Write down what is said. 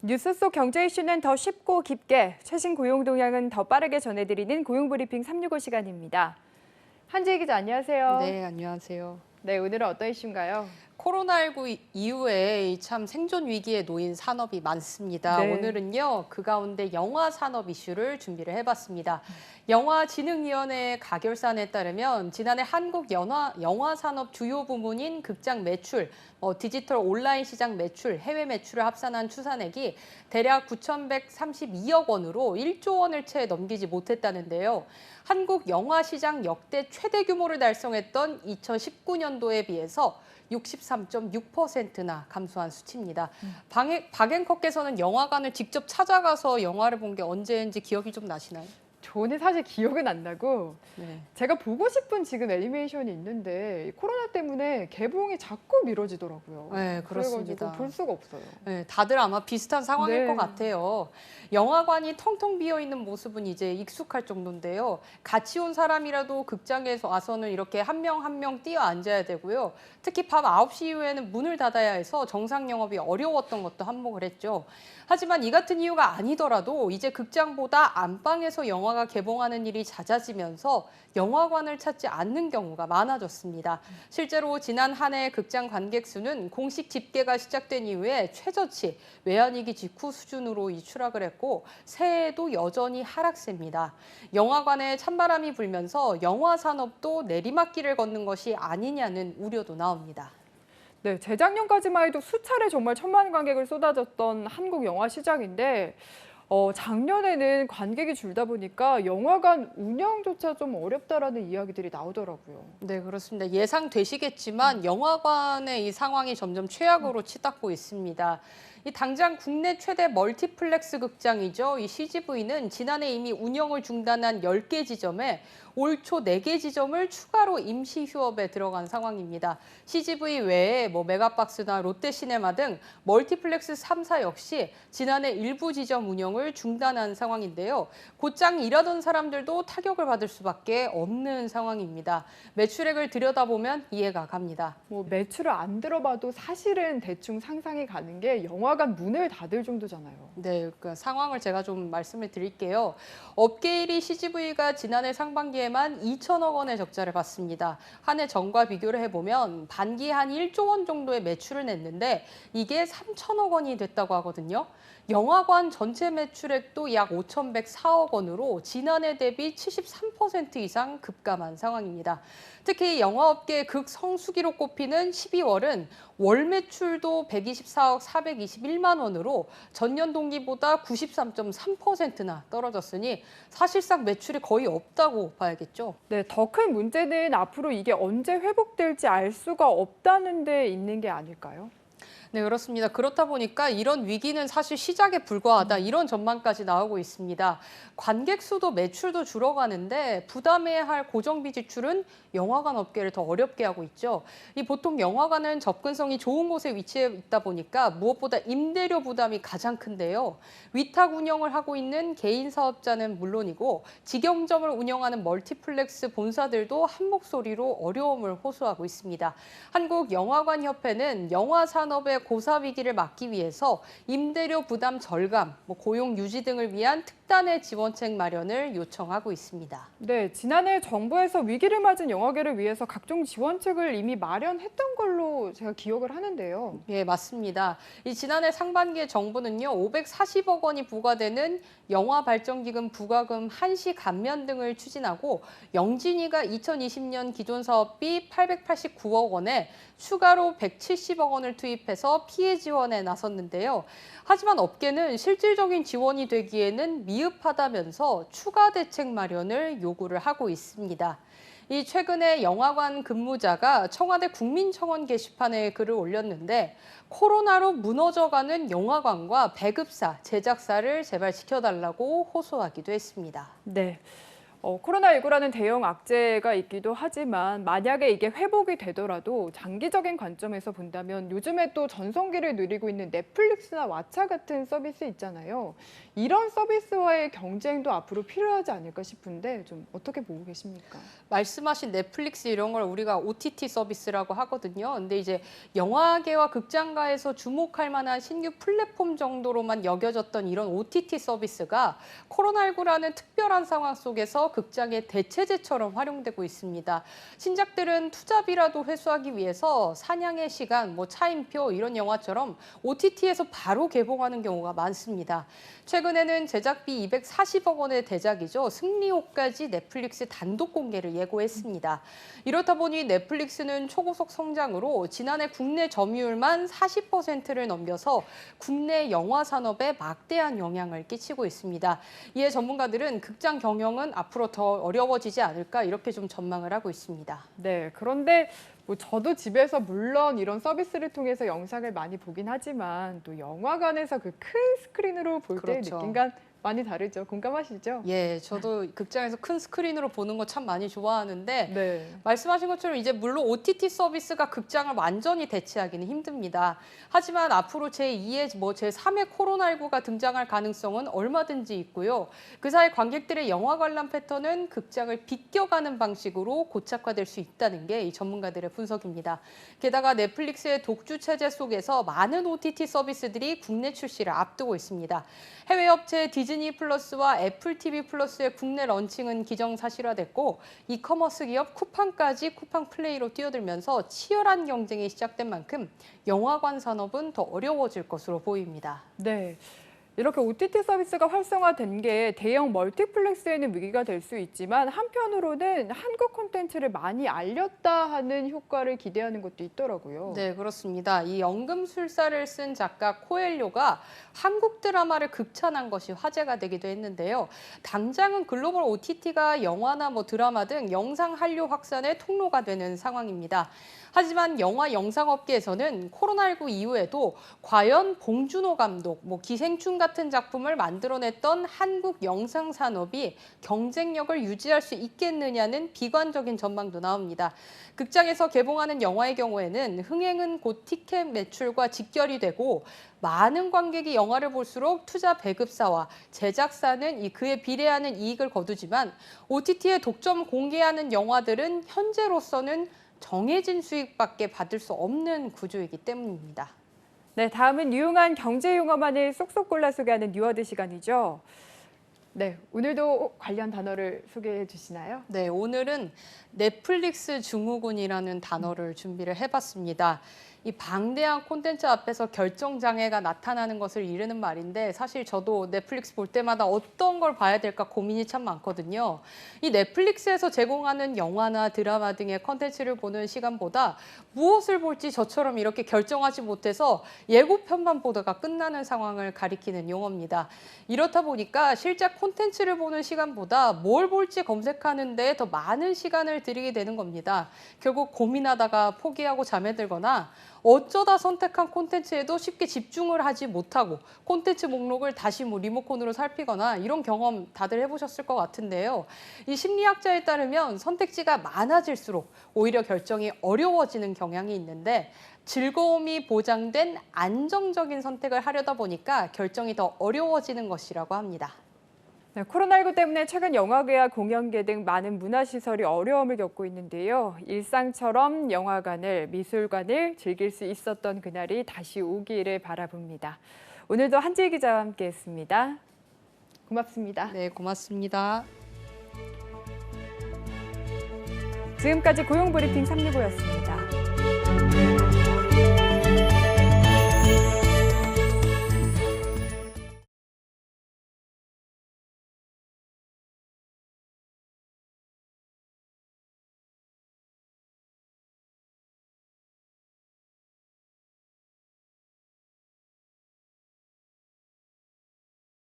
뉴스 속 경제 이슈는 더 쉽고 깊게, 최신 고용 동향은 더 빠르게 전해드리는 고용브리핑 365 시간입니다. 한지혜 기자 안녕하세요. 네, 안녕하세요. 네, 오늘은 어떤 이슈인가요? 코로나19 이후에 참 생존 위기에 놓인 산업이 많습니다. 네. 오늘은요, 그 가운데 영화 산업 이슈를 준비를 해봤습니다. 영화진흥위원회 가결산에 따르면 지난해 한국 영화 산업 주요 부문인 극장 매출, 디지털 온라인 시장 매출, 해외 매출을 합산한 추산액이 대략 9,132억 원으로 1조 원을 채 넘기지 못했다는데요. 한국 영화 시장 역대 최대 규모를 달성했던 2019년도에 비해서 63.6%나 감소한 수치입니다. 박앵커께서는 영화관을 직접 찾아가서 영화를 본 게 언제인지 기억이 좀 나시나요? 저는 사실 기억은 안 나고 네. 제가 보고 싶은 지금 애니메이션이 있는데 코로나 때문에 개봉이 자꾸 미뤄지더라고요. 네, 그렇습니다. 그래가지고 볼 수가 없어요. 네, 다들 아마 비슷한 상황일 네. 것 같아요. 영화관이 텅텅 비어 있는 모습은 이제 익숙할 정도인데요. 같이 온 사람이라도 극장에서 와서는 이렇게 한 명 한 명 뛰어 앉아야 되고요. 특히 밤 9시 이후에는 문을 닫아야 해서 정상 영업이 어려웠던 것도 한몫을 했죠. 하지만 이 같은 이유가 아니더라도 이제 극장보다 안방에서 영화가 개봉하는 일이 잦아지면서 영화관을 찾지 않는 경우가 많아졌습니다. 실제로 지난 한 해 극장 관객 수는 공식 집계가 시작된 이후에 최저치, 외환위기 직후 수준으로 추락을 했고 새해에도 여전히 하락세입니다. 영화관에 찬바람이 불면서 영화 산업도 내리막길을 걷는 것이 아니냐는 우려도 나옵니다. 네, 재작년까지만 해도 수차례 정말 천만 관객을 쏟아졌던 한국 영화 시장인데 작년에는 관객이 줄다 보니까 영화관 운영조차 좀 어렵다라는 이야기들이 나오더라고요. 네, 그렇습니다. 예상되시겠지만 영화관의 이 상황이 점점 최악으로 치닫고 있습니다. 이 당장 국내 최대 멀티플렉스 극장이죠. 이 CGV는 지난해 이미 운영을 중단한 10개 지점에 올 초 4개 지점을 추가로 임시 휴업에 들어간 상황입니다. CGV 외에 메가박스나 롯데시네마 등 멀티플렉스 3사 역시 지난해 일부 지점 운영을 중단한 상황인데요. 곧장 일하던 사람들도 타격을 받을 수밖에 없는 상황입니다. 매출액을 들여다보면 이해가 갑니다. 매출을 안 들어봐도 사실은 대충 상상이 가는 게 영화관 문을 닫을 정도잖아요. 네, 그 상황을 제가 좀 말씀을 드릴게요. 업계 1위 CGV가 지난해 상반기에만 2천억 원의 적자를 봤습니다. 한 해 전과 비교를 해보면 반기 한 1조 원 정도의 매출을 냈는데 이게 3천억 원이 됐다고 하거든요. 영화관 전체 매출액도 약 5,104억 원으로 지난해 대비 73% 이상 급감한 상황입니다. 특히 영화업계의 극성수기로 꼽히는 12월은 월 매출도 124억 421만 원으로 전년 동기보다 93.3%나 떨어졌으니 사실상 매출이 거의 없다고 봐야겠죠. 네, 더 큰 문제는 앞으로 이게 언제 회복될지 알 수가 없다는 데 있는 게 아닐까요? 네, 그렇습니다. 그렇다 보니까 이런 위기는 사실 시작에 불과하다 이런 전망까지 나오고 있습니다. 관객 수도 매출도 줄어가는데 부담해야 할 고정비 지출은 영화관 업계를 더 어렵게 하고 있죠. 이 보통 영화관은 접근성이 좋은 곳에 위치해 있다 보니까 무엇보다 임대료 부담이 가장 큰데요. 위탁 운영을 하고 있는 개인 사업자는 물론이고 직영점을 운영하는 멀티플렉스 본사들도 한 목소리로 어려움을 호소하고 있습니다. 한국영화관협회는 영화 산업의 고사 위기를 막기 위해서 임대료 부담 절감, 고용 유지 등을 위한 특단의 지원책 마련을 요청하고 있습니다. 네, 지난해 정부에서 위기를 맞은 영화계를 위해서 각종 지원책을 이미 마련했던 걸로 제가 기억을 하는데요. 예, 맞습니다. 이 지난해 상반기에 정부는요, 540억 원이 부과되는 영화발전기금 부과금 한시 감면 등을 추진하고 영진이가 2020년 기존 사업비 889억 원에 추가로 170억 원을 투입해서 피해 지원에 나섰는데요. 하지만 업계는 실질적인 지원이 되기에는 미흡하다면서 추가 대책 마련을 요구를 하고 있습니다. 이 최근에 영화관 근무자가 청와대 국민청원 게시판에 글을 올렸는데 코로나로 무너져가는 영화관과 배급사, 제작사를 제발 지켜달라고 호소하기도 했습니다. 네. 코로나19라는 대형 악재가 있기도 하지만 만약에 이게 회복이 되더라도 장기적인 관점에서 본다면 요즘에 또 전성기를 누리고 있는 넷플릭스나 왓챠 같은 서비스 있잖아요. 이런 서비스와의 경쟁도 앞으로 필요하지 않을까 싶은데 좀 어떻게 보고 계십니까? 말씀하신 넷플릭스 이런 걸 우리가 OTT 서비스라고 하거든요. 근데 이제 영화계와 극장가에서 주목할 만한 신규 플랫폼 정도로만 여겨졌던 이런 OTT 서비스가 코로나19라는 특별한 상황 속에서 극장의 대체제처럼 활용되고 있습니다. 신작들은 투자비라도 회수하기 위해서 사냥의 시간, 차임표 이런 영화처럼 OTT에서 바로 개봉하는 경우가 많습니다. 최근에는 제작비 240억 원의 대작이죠. 승리호까지 넷플릭스 단독 공개를 예고했습니다. 이렇다 보니 넷플릭스는 초고속 성장으로 지난해 국내 점유율만 40%를 넘겨서 국내 영화 산업에 막대한 영향을 끼치고 있습니다. 이에 전문가들은 극장 경영은 앞으로 더 어려워지지 않을까 이렇게 좀 전망을 하고 있습니다. 네, 그런데 저도 집에서 물론 이런 서비스를 통해서 영상을 많이 보긴 하지만 또 영화관에서 그 큰 스크린으로 볼 때의 그렇죠. 느낌과 많이 다르죠. 공감하시죠? 예, 저도 극장에서 큰 스크린으로 보는 거 참 많이 좋아하는데 네. 말씀하신 것처럼 이제 물론 OTT 서비스가 극장을 완전히 대체하기는 힘듭니다. 하지만 앞으로 제2의 제3의 코로나19가 등장할 가능성은 얼마든지 있고요. 그 사이 관객들의 영화 관람 패턴은 극장을 비껴가는 방식으로 고착화될 수 있다는 게 이 전문가들의 분석입니다. 게다가 넷플릭스의 독주 체제 속에서 많은 OTT 서비스들이 국내 출시를 앞두고 있습니다. 해외 업체 디즈니 플러스와 애플 TV 플러스의 국내 런칭은 기정사실화됐고 이커머스 기업 쿠팡까지 쿠팡 플레이로 뛰어들면서 치열한 경쟁이 시작된 만큼 영화관 산업은 더 어려워질 것으로 보입니다. 네. 이렇게 OTT 서비스가 활성화된 게 대형 멀티플렉스에는 위기가 될 수 있지만 한편으로는 한국 콘텐츠를 많이 알렸다 하는 효과를 기대하는 것도 있더라고요. 네, 그렇습니다. 이 연금술사를 쓴 작가 코엘료가 한국 드라마를 극찬한 것이 화제가 되기도 했는데요. 당장은 글로벌 OTT가 영화나 드라마 등 영상 한류 확산의 통로가 되는 상황입니다. 하지만 영화 영상업계에서는 코로나19 이후에도 과연 봉준호 감독, 기생충 같은 작품을 만들어냈던 한국 영상 산업이 경쟁력을 유지할 수 있겠느냐는 비관적인 전망도 나옵니다. 극장에서 개봉하는 영화의 경우에는 흥행은 곧 티켓 매출과 직결이 되고 많은 관객이 영화를 볼수록 투자 배급사와 제작사는 그에 비례하는 이익을 거두지만 OTT에 독점 공개하는 영화들은 현재로서는 정해진 수익밖에 받을 수 없는 구조이기 때문입니다. 네, 다음은 유용한 경제 용어만을 쏙쏙 골라 소개하는 뉴워드 시간이죠. 네, 오늘도 관련 단어를 소개해 주시나요? 네, 오늘은 넷플릭스 증후군이라는 단어를 준비를 해봤습니다. 이 방대한 콘텐츠 앞에서 결정장애가 나타나는 것을 이르는 말인데 사실 저도 넷플릭스 볼 때마다 어떤 걸 봐야 될까 고민이 참 많거든요. 이 넷플릭스에서 제공하는 영화나 드라마 등의 콘텐츠를 보는 시간보다 무엇을 볼지 저처럼 이렇게 결정하지 못해서 예고편만 보다가 끝나는 상황을 가리키는 용어입니다. 이렇다 보니까 실제 콘텐츠를 보는 시간보다 뭘 볼지 검색하는 데 더 많은 시간을 들이게 되는 겁니다. 결국 고민하다가 포기하고 잠에 들거나 어쩌다 선택한 콘텐츠에도 쉽게 집중을 하지 못하고 콘텐츠 목록을 다시 리모컨으로 살피거나 이런 경험 다들 해보셨을 것 같은데요. 이 심리학자에 따르면 선택지가 많아질수록 오히려 결정이 어려워지는 경향이 있는데 즐거움이 보장된 안정적인 선택을 하려다 보니까 결정이 더 어려워지는 것이라고 합니다. 네, 코로나19 때문에 최근 영화계와 공연계 등 많은 문화시설이 어려움을 겪고 있는데요. 일상처럼 영화관을, 미술관을 즐길 수 있었던 그날이 다시 오기를 바라봅니다. 오늘도 한지희 기자와 함께했습니다. 고맙습니다. 네, 고맙습니다. 지금까지 고용브리핑 365였습니다.